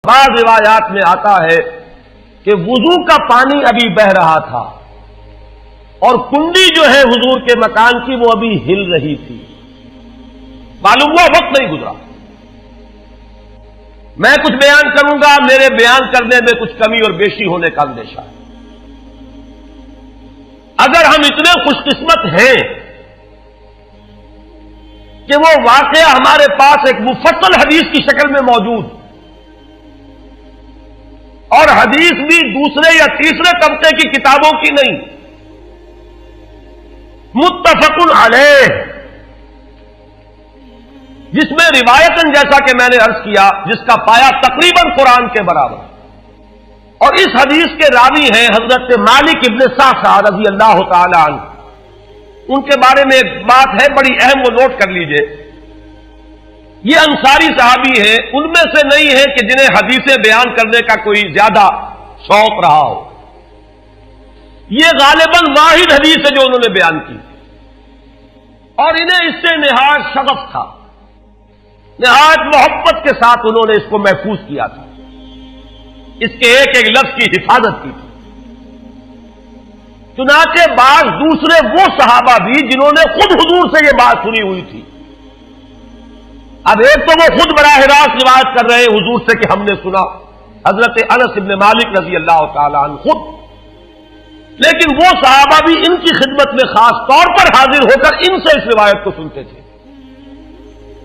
بعض روایات میں آتا ہے کہ وضو کا پانی ابھی بہ رہا تھا اور کنڈی جو ہے حضور کے مکان کی وہ ابھی ہل رہی تھی. معلوم ہوا وقت نہیں گزرا. میں کچھ بیان کروں گا، میرے بیان کرنے میں کچھ کمی اور بیشی ہونے کا اندیشہ ہے. اگر ہم اتنے خوش قسمت ہیں کہ وہ واقعہ ہمارے پاس ایک مفصل حدیث کی شکل میں موجود اور حدیث بھی دوسرے یا تیسرے طبقے کی کتابوں کی نہیں، متفق علیہ، جس میں روایتاً جیسا کہ میں نے عرض کیا جس کا پایا تقریباً قرآن کے برابر، اور اس حدیث کے راوی ہیں حضرت مالک ابن صعصع رضی اللہ تعالی عنہ. ان کے بارے میں ایک بات ہے بڑی اہم، وہ نوٹ کر لیجئے. یہ انصاری صحابی ہیں، ان میں سے نہیں ہے کہ جنہیں حدیثیں بیان کرنے کا کوئی زیادہ شوق رہا ہو. یہ غالباً واحد حدیث ہے جو انہوں نے بیان کی، اور انہیں اس سے نہایت شغف تھا، نہایت محبت کے ساتھ انہوں نے اس کو محفوظ کیا تھا، اس کے ایک ایک لفظ کی حفاظت کی تھی. چنانچہ بعض دوسرے وہ صحابہ بھی جنہوں نے خود حضور سے یہ بات سنی ہوئی تھی، اب ایک تو وہ خود براہ راست روایت کر رہے ہیں حضور سے کہ ہم نے سنا، حضرت انس ابن مالک رضی اللہ تعالی عنہ خود، لیکن وہ صحابہ بھی ان کی خدمت میں خاص طور پر حاضر ہو کر ان سے اس روایت کو سنتے تھے،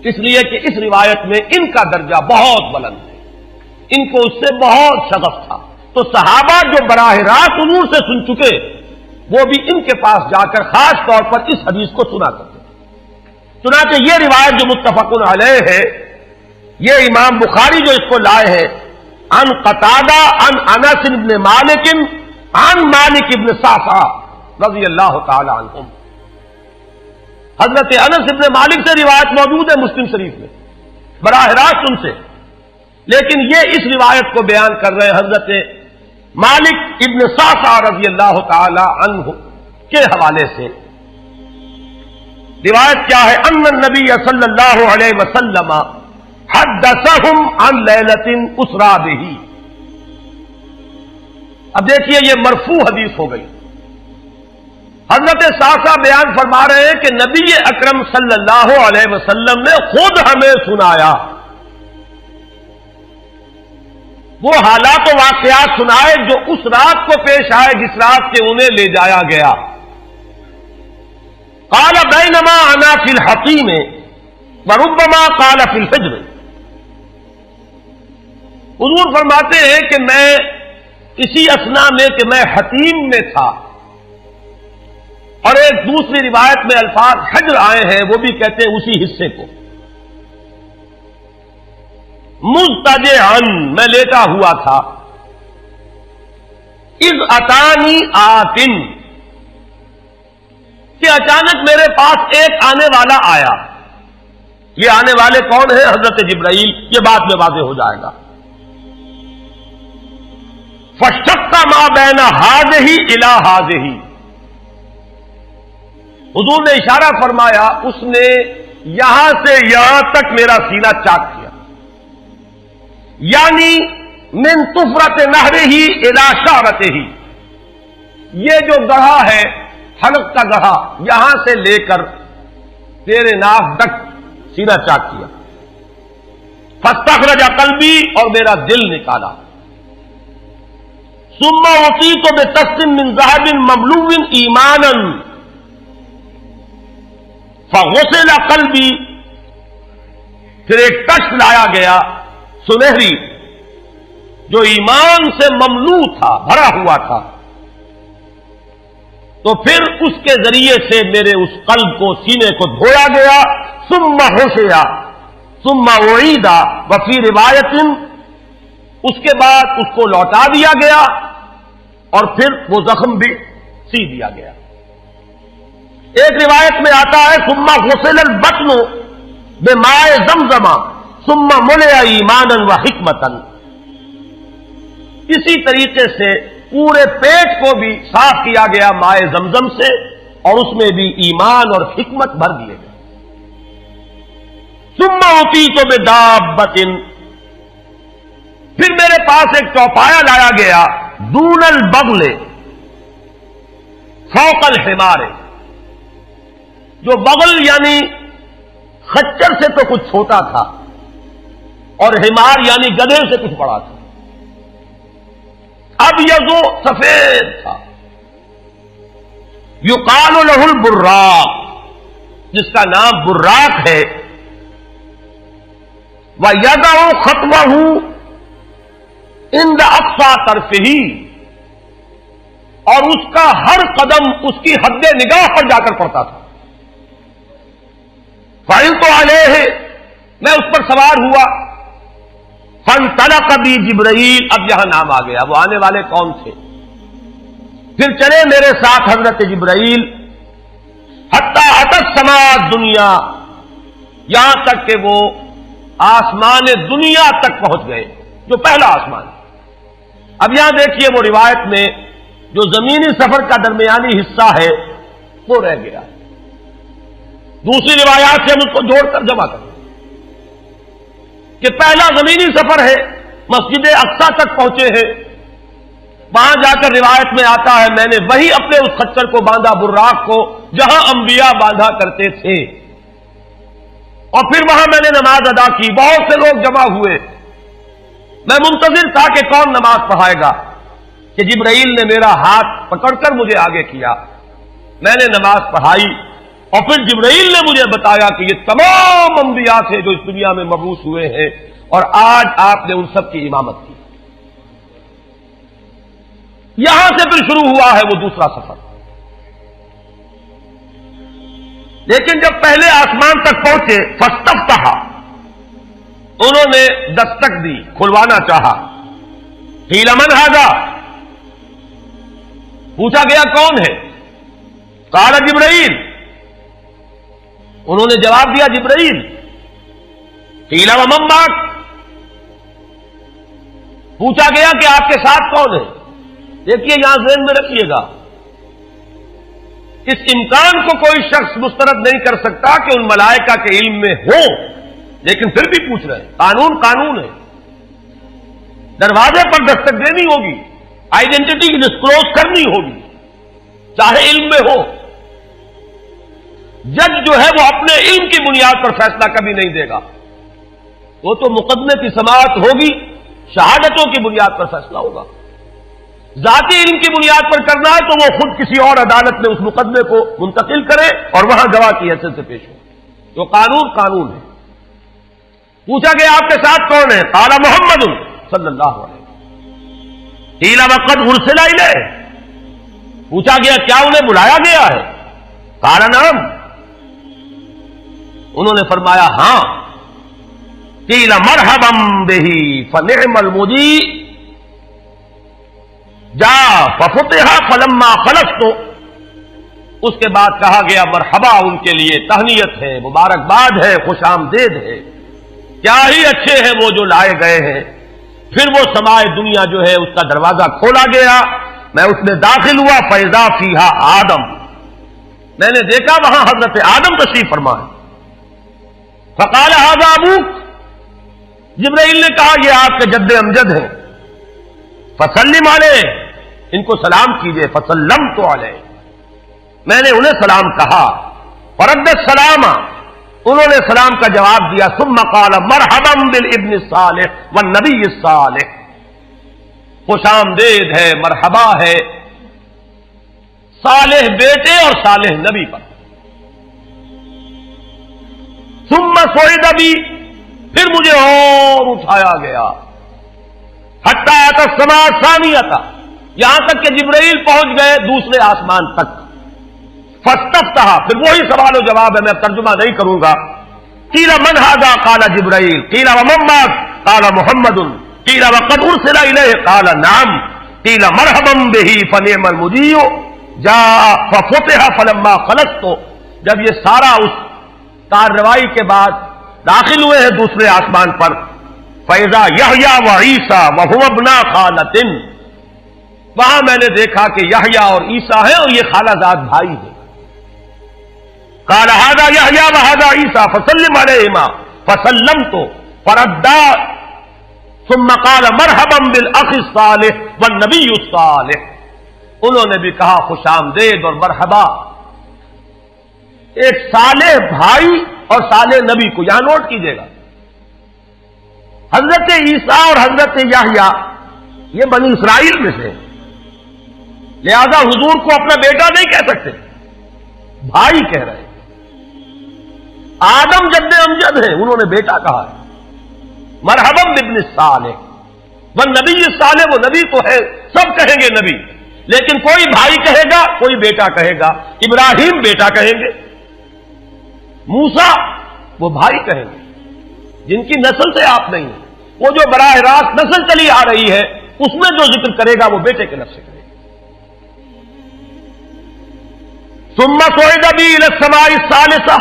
اس لیے کہ اس روایت میں ان کا درجہ بہت بلند ہے، ان کو اس سے بہت شغف تھا. تو صحابہ جو براہ راست حضور سے سن چکے وہ بھی ان کے پاس جا کر خاص طور پر اس حدیث کو سنا کرتے. چنانچہ یہ روایت جو متفق علیہ ہے، یہ امام بخاری جو اس کو لائے ہیں عن قتادہ عن انس بن مالک عن مالک بن صعصع رضی اللہ تعالی عنہم. حضرت انس بن مالک سے روایت موجود ہے مسلم شریف میں براہ راست ان سے، لیکن یہ اس روایت کو بیان کر رہے ہیں حضرت مالک ابن صعصع رضی اللہ تعالی عنہ کے حوالے سے. روایت کیا ہے؟ ان النبی صلی اللہ علیہ وسلم حدثهم عن لیلۃ اسری بہ. اب دیکھیے یہ مرفوع حدیث ہو گئی. حضرت صعصع بیان فرما رہے ہیں کہ نبی اکرم صلی اللہ علیہ وسلم نے خود ہمیں سنایا، وہ حالات و واقعات سنائے جو اس رات کو پیش آئے جس رات کے انہیں لے جایا گیا. قال بینما انا فی الحطیم وربما قال فی الفجر. حضور فرماتے ہیں کہ میں اسی اثنا میں کہ میں حطیم میں تھا، اور ایک دوسری روایت میں الفاظ حجر آئے ہیں، وہ بھی کہتے ہیں اسی حصے کو. مضطجعا میں لیٹا ہوا تھا، اذ اتانی آتن کہ اچانک میرے پاس ایک آنے والا آیا. یہ آنے والے کون ہیں؟ حضرت جبرائیل، یہ بعد میں واضح ہو جائے گا. فشق ما بین ہذہ الی ہذہ. حضور نے اشارہ فرمایا، اس نے یہاں سے یہاں تک میرا سینہ چاک کیا، یعنی من طفرت نہرہ الی شعرتہ. یہ جو گڑھا ہے حلق کا گڑھا، یہاں سے لے کر تیرے ناف تک سینہ چاک کیا. فاستخرج قلبی اور میرا دل نکالا. ثم اعطیت بطست من ذهب مملوء ایمانا فغسل قلبی. پھر ایک تشت لایا گیا سنہری جو ایمان سے مملوء تھا، بھرا ہوا تھا، تو پھر اس کے ذریعے سے میرے اس قلب کو، سینے کو دھویا گیا. ثم حشیا ثم اعید وفی روایت، اس کے بعد اس کو لوٹا دیا گیا اور پھر وہ زخم بھی سی دیا گیا. ایک روایت میں آتا ہے ثم غسل البطن بماء زمزم ثم ملئ ایمانا وحکمتا. اسی طریقے سے پورے پیٹ کو بھی صاف کیا گیا مائے زمزم سے، اور اس میں بھی ایمان اور حکمت بھر دیے گئے. ثم اعطیت بدابۃ، پھر پاس ایک چوپایا لایا گیا، دون البغل فوق الحمار، جو بغل یعنی خچر سے تو کچھ چھوٹا تھا اور حمار یعنی گدھے سے کچھ بڑا تھا، اب یہ جو سفید تھا، یقال له البراق، جس کا نام براق ہے، وَيَدَعُ خَطْوَهُ عِنْدَ أَقْصَى طَرْفِهِ، اور اس کا ہر قدم اس کی حد نگاہ پر جا کر پڑتا تھا۔ فَعِلْتُ عَلَيْهِ، میں اس پر سوار ہوا، فَانْطَلَقَ بِي جِبْرَائیل، اب یہاں نام آ گیا، وہ آنے والے کون تھے؟ پھر چلے میرے ساتھ حضرت جبرائیل، حتی اتی السماء الدنیا، یہاں تک کہ وہ آسمان دنیا تک پہنچ گئے، جو پہلا آسمان۔ اب یہاں دیکھیے وہ روایت میں جو زمینی سفر کا درمیانی حصہ ہے وہ رہ گیا، دوسری روایات سے ہم اس کو جوڑ کر جمع کریں کہ پہلا زمینی سفر ہے، مسجد اقصیٰ تک پہنچے ہیں، وہاں جا کر روایت میں آتا ہے میں نے وہی اپنے اس خچر کو باندھا، براق کو، جہاں انبیاء باندھا کرتے تھے، اور پھر وہاں میں نے نماز ادا کی، بہت سے لوگ جمع ہوئے، میں منتظر تھا کہ کون نماز پڑھائے گا، کہ جبرائیل نے میرا ہاتھ پکڑ کر مجھے آگے کیا، میں نے نماز پڑھائی، اور پھر جبرائیل نے مجھے بتایا کہ یہ تمام انبیاء تھے جو اس دنیا میں مبعوث ہوئے ہیں، اور آج آپ نے ان سب کی امامت کی۔ یہاں سے پھر شروع ہوا ہے وہ دوسرا سفر، لیکن جب پہلے آسمان تک پہنچے، فاستفتح، انہوں نے دستک دی، کھلوانا چاہا، قیل من ھذا، پوچھا گیا کون ہے؟ قال جبرائیل، انہوں نے جواب دیا جبرائیل۔ قیل ومن معک، پوچھا گیا کہ آپ کے ساتھ کون ہے؟ دیکھیے یہاں ذہن میں رکھیے گا، اس امکان کو کوئی شخص مسترد نہیں کر سکتا کہ ان ملائکہ کے علم میں ہو، لیکن پھر بھی پوچھ رہے ہیں، قانون قانون ہے، دروازے پر دستک دینی ہوگی، آئیڈینٹی ڈسکلوز کرنی ہوگی، چاہے علم میں ہو۔ جج جو ہے وہ اپنے علم کی بنیاد پر فیصلہ کبھی نہیں دے گا، وہ تو مقدمے کی سماعت ہوگی، شہادتوں کی بنیاد پر فیصلہ ہوگا۔ ذاتی علم کی بنیاد پر کرنا ہے تو وہ خود کسی اور عدالت میں اس مقدمے کو منتقل کرے اور وہاں گواہ کی حیثیت سے پیش ہو، تو قانون قانون ہے۔ پوچھا گیا آپ کے ساتھ کون ہے؟ قال محمد صلی اللہ علیہ وسلم۔ قیل وقد ارسل الیہ، پوچھا گیا کیا انہیں بلایا گیا ہے؟ قال نعم، انہوں نے فرمایا ہاں۔ قیل مرحبا بہ فنعم المجیء جا ففتح فلما خلصت، اس کے بعد کہا گیا مرحبا ان کے لیے، تہنیت ہے، مبارکباد ہے، خوش آمدید ہے، کیا ہی اچھے ہیں وہ جو لائے گئے ہیں۔ پھر وہ سمائے دنیا جو ہے اس کا دروازہ کھولا گیا، میں اس میں داخل ہوا، فاذا فیہا آدم، میں نے دیکھا وہاں حضرت آدم تشریف فرما ہے۔ فقال ھذا ابوک، جبرائیل نے کہا یہ آپ کے جد امجد ہیں، فسلم علیہ، ان کو سلام کیجئے، فسلمت علیہ، میں نے انہیں سلام کہا، فرد السلام، انہوں نے سلام کا جواب دیا، ثم قال مرحبا بالابن الصالح والنبی الصالح، خوش آمدید ہے، مرحبا ہے صالح بیٹے اور صالح نبی پر۔ ثم صعد بی، پھر مجھے اور اٹھایا گیا، حتی اتی السماء الثانیۃ، یہاں تک کہ جبرائیل پہنچ گئے دوسرے آسمان تک۔ فاستفتح، پھر وہی سوال و جواب ہے، میں ترجمہ نہیں کروں گا۔ قیل من ھذا؟ قال جبرائیل۔ قیل ومن معک؟ قال محمد۔ قیل وقد ارسل الیہ؟ قال نعم۔ قیل مرحبا بہ فنعم المجیء جاء ففتح فلما خلصت، جب یہ سارا اس کارروائی کے بعد داخل ہوئے ہیں دوسرے آسمان پر، فاذا یحییٰ وعیسیٰ وہما ابنا خالۃ، وہاں میں نے دیکھا کہ یحییٰ اور عیسیٰ ہیں اور یہ خالہ زاد بھائی ہیں۔ قال ھذا یحییٰ وھذا عیسیٰ فسلم علیہما، فسلمت، فردا ثم قال مرحبا بالاخ الصالح والنبی الصالح، انہوں نے بھی کہا خوش آمدید اور مرحبا ایک صالح بھائی اور صالح نبی کو. یہاں نوٹ کیجئے گا، حضرت عیسیٰ اور حضرت یحییٰ یہ بنی اسرائیل میں سے، لہذا حضور کو اپنا بیٹا نہیں کہہ سکتے، بھائی کہہ رہے ہیں. آدم جد امجد ہیں، انہوں نے بیٹا کہا ہے. مرحبا بابن الصالح والنبی الصالح، وہ نبی تو ہے، سب کہیں گے نبی، لیکن کوئی بھائی کہے گا، کوئی بیٹا کہے گا. ابراہیم بیٹا کہیں گے، موسیٰ وہ بھائی کہیں گے جن کی نسل سے آپ نہیں ہیں. وہ جو براہ راست نسل چلی آ رہی ہے اس میں جو ذکر کرے گا وہ بیٹے کے لفظ سے کرے گا. ثم صعد بی الی السماء الثالثة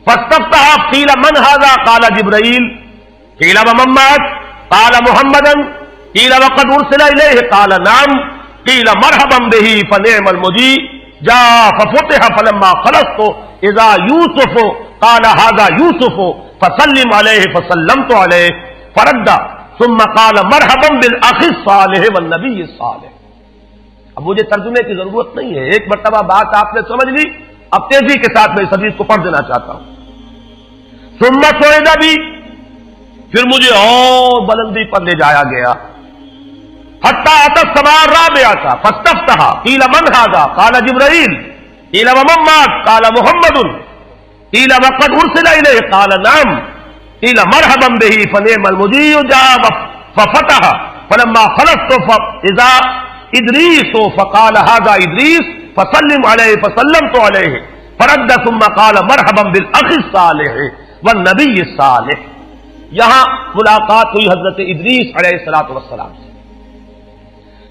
فاستفتح قیل من هذا قال جبرائیل قیل ومن معك قال محمدا قیل وقد ارسل الیہ قال نعم قیل مرحبا به فنعم المجیء جاء ففتح فلما خلصت اذا یوسف قال هذا یوسف فسلم علیہ فسلمت علیہ فرد ثم قال مرحبا بالاخ الصالح والنبی الصالح. اب مجھے ترجمے کی ضرورت نہیں ہے، ایک مرتبہ بات آپ نے سمجھ لی. اب تیزی کے ساتھ میں اس حدیث کو پڑھ دینا چاہتا ہوں. ثم صعد بی، پھر مجھے اور بلندی پر لے جایا گیا. حتی اتی السماء الرابعة فاستفتح قیل من هذا قال جبرائیل قیل ومن معك قال محمد قیل وقد ارسل الیہ قال نعم قیل مرحبا به فنعم المجیء جاء ففتح فلما خلصت فاذا ادریس فقال هذا ادریس فسلم علیہ فسلمت علیہ فرد ثم قال مرحبا بالاخ الصالح والنبی الصالح. یہاں ملاقات ہوئی حضرت ادریس علیہ الصلوۃ والسلام سے.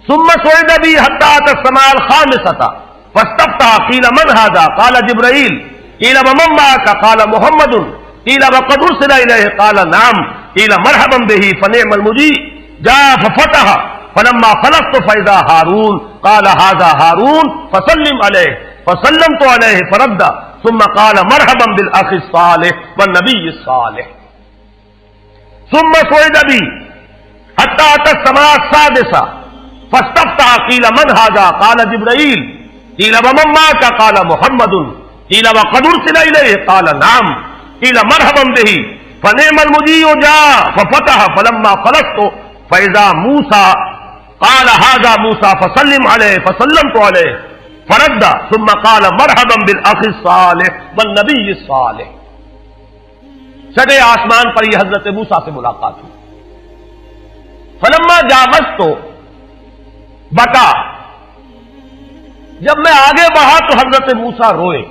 ثم صعد بی حتی اتی السماء الخامسة فاستفتح قیل من هذا قال جبرائیل قیل ومن معك قال محمد قیل وقد ارسل الیہ قال نعم قیل مرحبا به فنعم المجیء جاء ففتح فلما خلصت فاذا هارون قال هذا هارون فسلم علیہ فسلمت علیہ فرد ثم قال مرحبا بالاخ الصالح والنبی الصالح. ثم صعد بی حتی اتی السماء السادسة فاستفتح قیل من هذا قال جبرائیل قیل ومن معك قال محمد قیل وقد ارسل الیہ قال نعم قیل مرحبا به فنعم المجیء جاء ففتح فلما خلصت فاذا موسیٰ قال هذا موسیٰ فسلم علیہ فسلمت علیہ فرد ثم قال مرحبا بالاخ الصالح والنبی الصالح. سطح آسمان پر یہ حضرت موسیٰ سے ملاقات ہوئی. فلما جاوزت بکا، جب میں آگے بڑھا تو حضرت موسیٰ روئے.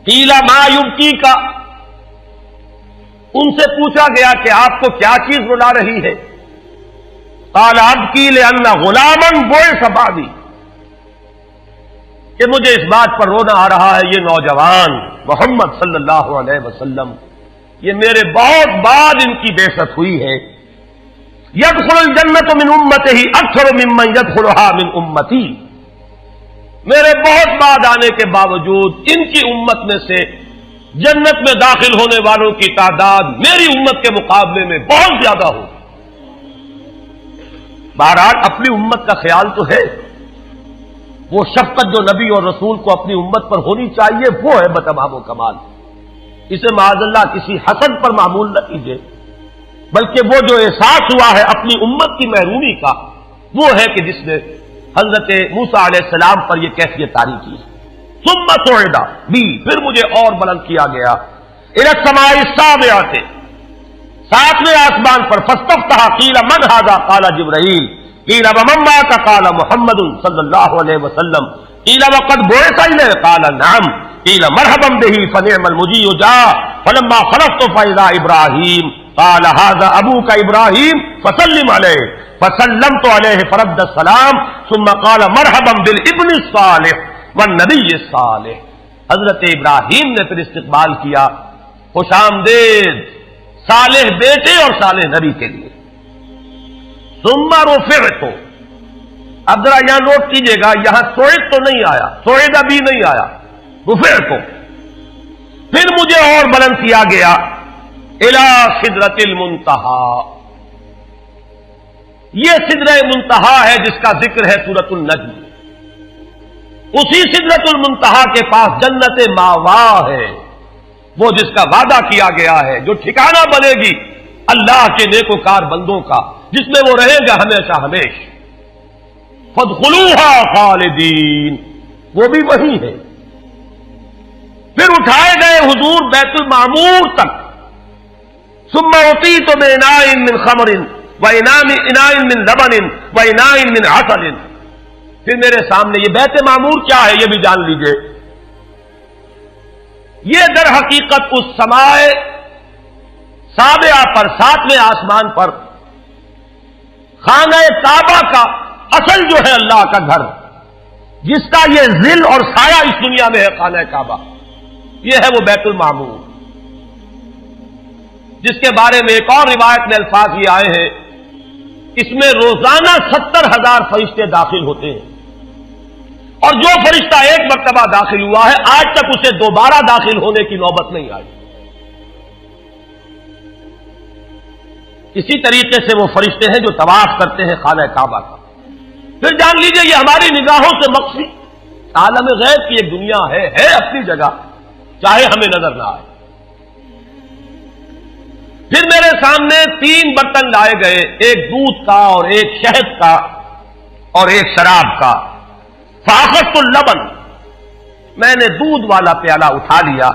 قیل ما یبکیک، ان سے پوچھا گیا کہ آپ کو کیا چیز رلا رہی ہے. قال ابکی لأن غلاما بعث بعدی، کہ مجھے اس بات پر رونا آ رہا ہے یہ نوجوان محمد صلی اللہ علیہ وسلم، یہ میرے بہت بعد ان کی بعثت ہوئی ہے. يدخل الجنت من امته اکثر ممن يدخلها من امتی، میرے بہت بعد آنے کے باوجود ان کی امت میں سے جنت میں داخل ہونے والوں کی تعداد میری امت کے مقابلے میں بہت زیادہ ہوگی. بہرحال اپنی امت کا خیال تو ہے، وہ شفقت جو نبی اور رسول کو اپنی امت پر ہونی چاہیے وہ ہے بتمام و کمال. اسے معاذ اللہ کسی حسد پر معمول نہ کیجیے، بلکہ وہ جو احساس ہوا ہے اپنی امت کی محرومی کا، وہ ہے کہ جس نے حضرت موسیٰ علیہ السلام پر یہ کیفیت طاری کی. ثم صعد بی، پھر مجھے اور بلند کیا گیا. الی السماء السابعة، ساتویں آسمان پر. فاستفتح قیل من هذا قال جبرائیل قیل ومن معك قال محمد صلی اللہ علیہ وسلم قیل وقد بعث الیہ قال نعم قیل مرحبا به فنعم المجیء جاء فلما خلصت فاذا ابراہیم قال هذا ابوك ابراہیم فسلم علیہ فسلمت علیہ فرد السلام ثم قال مرحبا بالابن الصالح والنبی الصالح. حضرت ابراہیم نے پھر استقبال کیا، خوش آمدید صالح بیٹے اور صالح نبی کے لیے. ثم رفعت، اب ذرا یہاں نوٹ کیجئے گا، یہاں صعد تو نہیں آیا، صعد ابھی نہیں آیا، رفعت. پھر مجھے اور بلند کیا گیا. الی سدرۃ المنتہا، یہ سدرہ منتہا ہے جس کا ذکر ہے سورۃ النجم. اسی سدرۃ المنتہا کے پاس جنت ماوا ہے، وہ جس کا وعدہ کیا گیا ہے، جو ٹھکانہ بنے گی اللہ کے نیکوکار بندوں کا، جس میں وہ رہیں گا ہمیشہ ہمیش. فادخلوها خالدین، وہ بھی وہی ہے. پھر اٹھائے گئے حضور بیت المعمور تک. ثم اعطیت باناء من خمر واناء من لبن واناء من عسل. پھر میرے سامنے یہ بیت معمور کیا ہے یہ بھی جان لیجئے. یہ در حقیقت اس سمائے سابعہ پر، ساتویں آسمان پر خانہ کعبہ کا اصل جو ہے اللہ کا گھر، جس کا یہ ظل اور سایہ اس دنیا میں ہے، خانہ کعبہ، یہ ہے وہ بیت المعمور، جس کے بارے میں ایک اور روایت میں الفاظ یہ آئے ہیں، اس میں روزانہ 70,000 فرشتے داخل ہوتے ہیں، اور جو فرشتہ ایک مرتبہ داخل ہوا ہے آج تک اسے دوبارہ داخل ہونے کی نوبت نہیں آئی. اسی طریقے سے وہ فرشتے ہیں جو طواف کرتے ہیں خانہ کعبہ کا. پھر جان لیجئے یہ ہماری نگاہوں سے مخفی عالم غیب کی ایک دنیا ہے اپنی جگہ، چاہے ہمیں نظر نہ آئے. پھر میرے سامنے 3 برتن لائے گئے، ایک دودھ کا اور ایک شہد کا اور ایک شراب کا. فاخذت اللبن، میں نے دودھ والا پیالہ اٹھا لیا.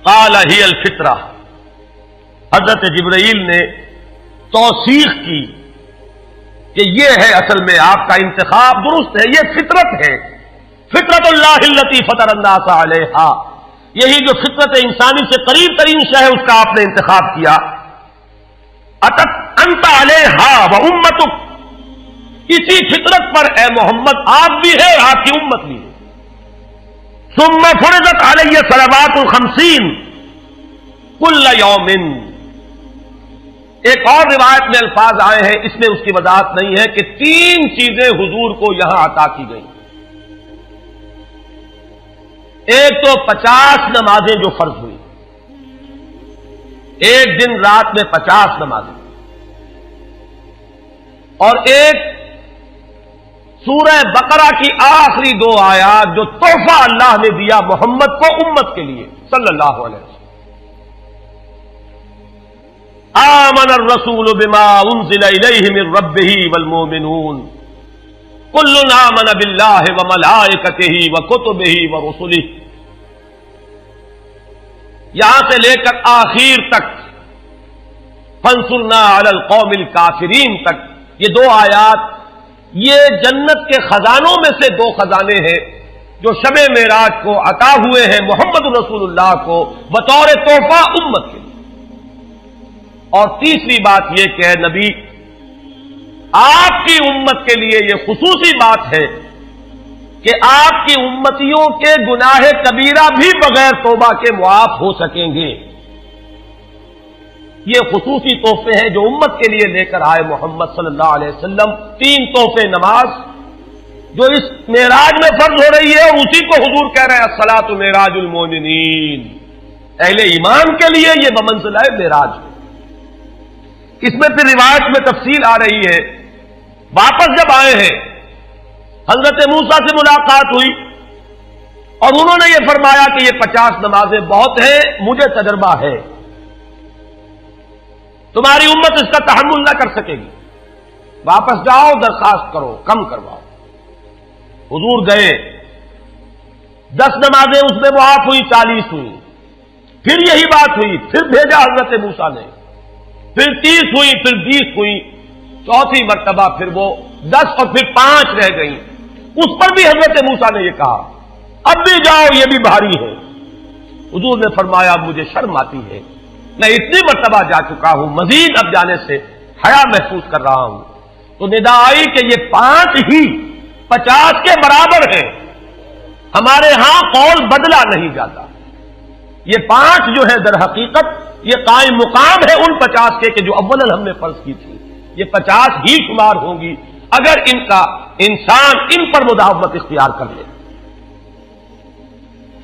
قال ہی الفطرہ، حضرت جبرائیل نے توثیق کی کہ یہ ہے اصل میں آپ کا انتخاب درست ہے، یہ فطرت ہے. فطرت اللہ التی فطر الناس علیہا، یہی جو فطرت انسانی سے قریب ترین شے ہے اس کا آپ نے انتخاب کیا. اتت انت علیہا و امتک، اسی فطرت پر اے محمد آپ بھی ہے اور آپ کی امت بھی ہے. ثم فرضت علی صلوات 50 کل یوم. ایک اور روایت میں الفاظ آئے ہیں، اس میں اس کی وضاحت نہیں ہے کہ 3 چیزیں حضور کو یہاں عطا کی گئی. ایک تو 50 نمازیں جو فرض ہوئی، ایک دن رات میں 50 نمازیں، اور ایک سورہ بقرہ کی آخری 2 آیات جو تحفہ اللہ نے دیا محمد کو امت کے لیے صلی اللہ علیہ وسلم. آمن الرسول بما انزل الیہ من ربہ والمؤمنون کل آمن باللہ وملائکتہ وکتبہ ورسلہ. یہاں سے لے کر آخر تک فانصرنا علی القوم الکافرین تک یہ 2 آیات، یہ جنت کے خزانوں میں سے 2 خزانے ہیں جو شب معراج کو عطا ہوئے ہیں محمد رسول اللہ کو بطور تحفہ امت کے لیے. اور تیسری بات یہ کہ اے نبی آپ کی امت کے لیے یہ خصوصی بات ہے کہ آپ کی امتیوں کے گناہ کبیرہ بھی بغیر توبہ کے معاف ہو سکیں گے. یہ خصوصی تحفے ہیں جو امت کے لیے لے کر آئے محمد صلی اللہ علیہ وسلم. 3 تحفے، نماز جو اس معراج میں فرض ہو رہی ہے اور اسی کو حضور کہہ رہے ہیں الصلاۃ معراج المومنین، اہل ایمان کے لیے یہ بمنزلہ معراج ہے. اس میں پھر روایت میں تفصیل آ رہی ہے. واپس جب آئے ہیں حضرت موسیٰ سے ملاقات ہوئی اور انہوں نے یہ فرمایا کہ یہ 50 نمازیں بہت ہیں، مجھے تجربہ ہے، تمہاری امت اس کا تحمل نہ کر سکے گی، واپس جاؤ درخواست کرو کم کرواؤ. حضور گئے، 10 نمازیں اس میں معاف ہوئی، 40 ہوئی. پھر یہی بات ہوئی، پھر بھیجا حضرت موسیٰ نے، پھر 30 ہوئی، پھر 20 ہوئی، چوتھی مرتبہ پھر وہ 10 اور پھر 5 رہ گئیں. اس پر بھی حضرت موسیٰ نے یہ کہا اب بھی جاؤ یہ بھی بھاری ہے. حضور نے فرمایا مجھے شرم آتی ہے، میں اتنی مرتبہ جا چکا ہوں، مزید اب جانے سے حیا محسوس کر رہا ہوں. تو ندا آئی کہ یہ 5 ہی 50 کے برابر ہیں. ہمارے ہاں قول بدلا نہیں جاتا. یہ 5 جو ہے در حقیقت یہ قائم مقام ہے ان 50 کے کہ جو اولا ہم نے فرض کی تھی. یہ 50 ہی شمار ہوں گی اگر ان کا انسان ان پر مداومت اختیار کر لے.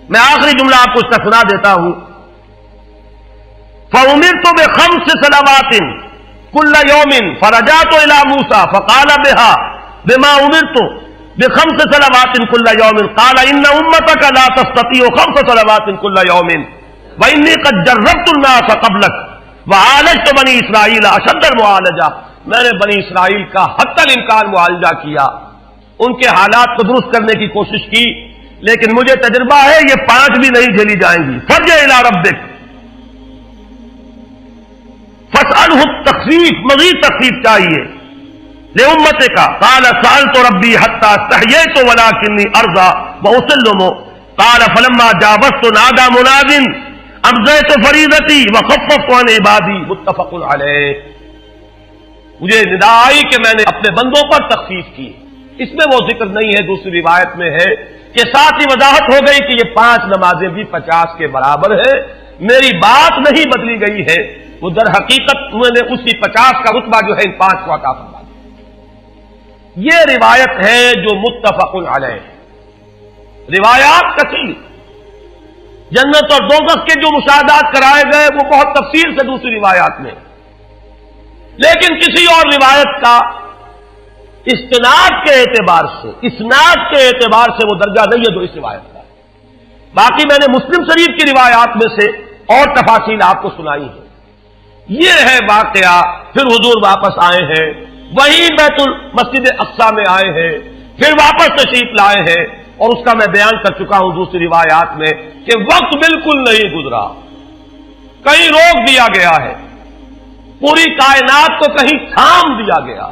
میں آخری جملہ آپ کو اس کا سنا دیتا ہوں. فأمرت بخمس صلوات كل يوم فرجعت إلى موسى فقال بما أمرت بخمس صلوات كل يوم قال إن أمتك لا تستطيع خمس صلوات كل يوم وإني قد جربت الناس قبلك وعالجت بني إسرائيل أشد المعالجة. میں نے بنی اسرائیل کا حتی الامکان معالجہ کیا، ان کے حالات کو درست کرنے کی کوشش کی، لیکن مجھے تجربہ ہے یہ 5 بھی نہیں جھیلی جائیں گی. فرجع الی ربک فاسألہ التخفیف، مزید تخفیف چاہیے لامتک. قال سألت ربی حتی استحییت ولکنی ارضى واسلم. قال فلما جاوزت نادى مناد امضيت فریضتی وخففت عن عبادی. متفق علیہ. مجھے ندا آئی کہ میں نے اپنے بندوں پر تخفیف کی. اس میں وہ ذکر نہیں ہے، دوسری روایت میں ہے کہ ساتھ ہی وضاحت ہو گئی کہ یہ 5 نمازیں بھی 50 کے برابر ہے. میری بات نہیں بدلی گئی ہے، وہ در حقیقت انہوں نے اسی 50 کا رتبہ جو ہے ان 5 کو عطا فرما دیا. یہ روایت ہے جو متفق علیہ. روایات کثیر، جنت اور دوزخ کے جو مشاہدات کرائے گئے وہ بہت تفصیل سے دوسری روایات میں، لیکن کسی اور روایت کا استناد کے اعتبار سے، اسناد کے اعتبار سے وہ درجہ نہیں ہے جو اس روایت کا. باقی میں نے مسلم شریف کی روایات میں سے اور تفاصیل آپ کو سنائی ہے. یہ ہے واقعہ. پھر حضور واپس آئے ہیں، وہیں بیت المسجد اقصی میں آئے ہیں، پھر واپس تشریف لائے ہیں، اور اس کا میں بیان کر چکا ہوں دوسری روایات میں کہ وقت بالکل نہیں گزرا، کہیں روک دیا گیا ہے، پوری کائنات کو کہیں تھام دیا گیا.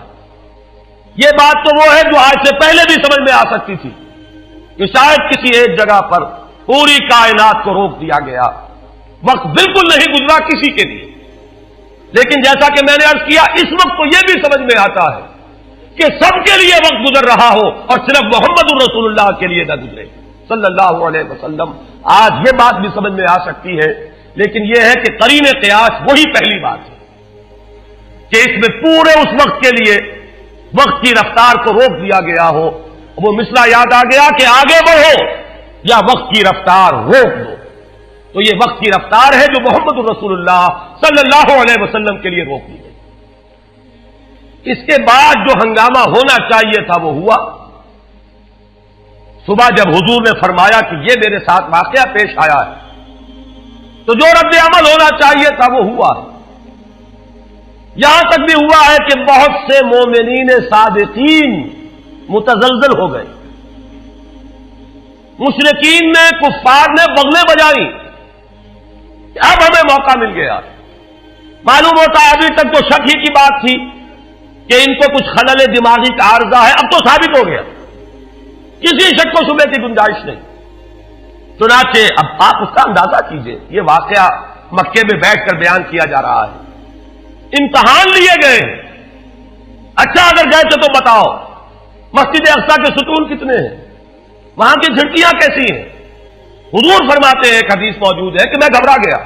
یہ بات تو وہ ہے جو آج سے پہلے بھی سمجھ میں آ سکتی تھی کہ شاید کسی ایک جگہ پر پوری کائنات کو روک دیا گیا. وقت بالکل نہیں گزرا کسی کے لیے. لیکن جیسا کہ میں نے عرض کیا، اس وقت تو یہ بھی سمجھ میں آتا ہے کہ سب کے لیے وقت گزر رہا ہو اور صرف محمد الرسول اللہ کے لیے نہ گزرے صلی اللہ علیہ وسلم. آج یہ بات بھی سمجھ میں آ سکتی ہے، لیکن یہ ہے کہ قرین قیاس وہی پہلی بات ہے کہ اس میں پورے اس وقت کے لیے وقت کی رفتار کو روک دیا گیا ہو. وہ مسئلہ یاد آ گیا کہ آگے بڑھو یا وقت کی رفتار روک دو. تو یہ وقت کی رفتار ہے جو محمد الرسول اللہ صلی اللہ علیہ وسلم کے لیے روک دی گئی. اس کے بعد جو ہنگامہ ہونا چاہیے تھا وہ ہوا. صبح جب حضور نے فرمایا کہ یہ میرے ساتھ واقعہ پیش آیا ہے تو جو رد عمل ہونا چاہیے تھا وہ ہوا ہے. یہاں تک بھی ہوا ہے کہ بہت سے مومنین صادقین متزلزل ہو گئے. مشرکین نے، کفار نے بغلیں بجائی کہ اب ہمیں موقع مل گیا. معلوم ہوتا ہے ابھی تک تو شک ہی کی بات تھی کہ ان کو کچھ خلل دماغی کا عارضہ ہے، اب تو ثابت ہو گیا، کسی شک و شبے کی گنجائش نہیں. چنانچہ اب آپ اس کا اندازہ کیجئے، یہ واقعہ مکے میں بیٹھ کر بیان کیا جا رہا ہے. امتحان لیے گئے. اچھا اگر گئے تھے تو بتاؤ مسجد اقصی کے ستون کتنے ہیں، وہاں کی کھڑکیاں کیسی ہیں. حضور فرماتے ہیں، ایک حدیث موجود ہے کہ میں گھبرا گیا،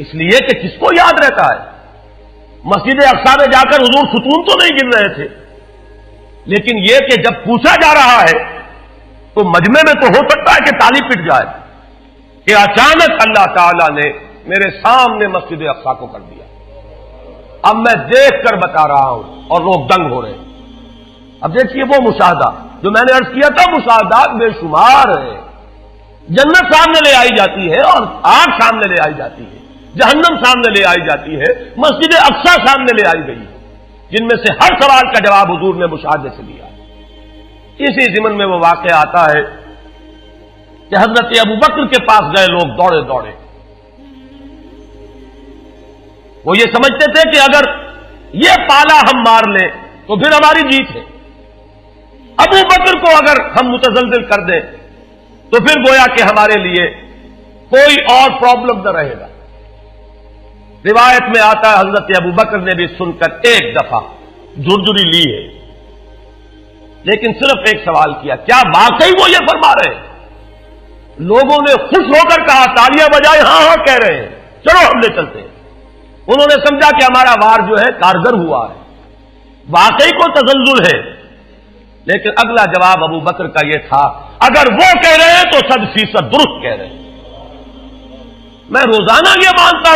اس لیے کہ کس کو یاد رہتا ہے. مسجد اقصی میں جا کر حضور ستون تو نہیں گن رہے تھے، لیکن یہ کہ جب پوچھا جا رہا ہے تو مجمع میں تو ہو سکتا ہے کہ تالی پٹ جائے کہ اچانک اللہ تعالی نے میرے سامنے مسجد اقصی کو کر دیا. اب میں دیکھ کر بتا رہا ہوں اور لوگ دنگ ہو رہے ہیں. اب دیکھیے وہ مشاہدہ جو میں نے عرض کیا تھا، مشاہدات بے شمار ہے. جنت سامنے لے آئی جاتی ہے اور آگ سامنے لے آئی جاتی ہے، جہنم سامنے لے آئی جاتی ہے، مسجد اقصی سامنے لے آئی گئی ہے، جن میں سے ہر سوال کا جواب حضور نے مشاہدے سے لیا. اسی ضمن میں وہ واقعہ آتا ہے کہ حضرت ابوبکر کے پاس گئے لوگ دوڑے دوڑے. وہ یہ سمجھتے تھے کہ اگر یہ پالا ہم مار لیں تو پھر ہماری جیت ہے. ابوبکر کو اگر ہم متزلزل کر دیں تو پھر گویا کہ ہمارے لیے کوئی اور پرابلم نہ رہے گا. روایت میں آتا ہے حضرت ابوبکر نے بھی سن کر ایک دفعہ جھرجھری لی ہے، لیکن صرف ایک سوال کیا، کیا واقعی وہ یہ فرما رہے ہیں؟ لوگوں نے خوش ہو کر کہا، تالیاں بجائے، ہاں ہاں کہہ رہے ہیں، چلو ہم لے چلتے ہیں. انہوں نے سمجھا کہ ہمارا وار جو ہے کارگر ہوا ہے، واقعی کو تزلزل ہے. لیکن اگلا جواب ابوبکر کا یہ تھا، اگر وہ کہہ رہے ہیں تو 100% درست کہہ رہے ہیں. میں روزانہ یہ مانتا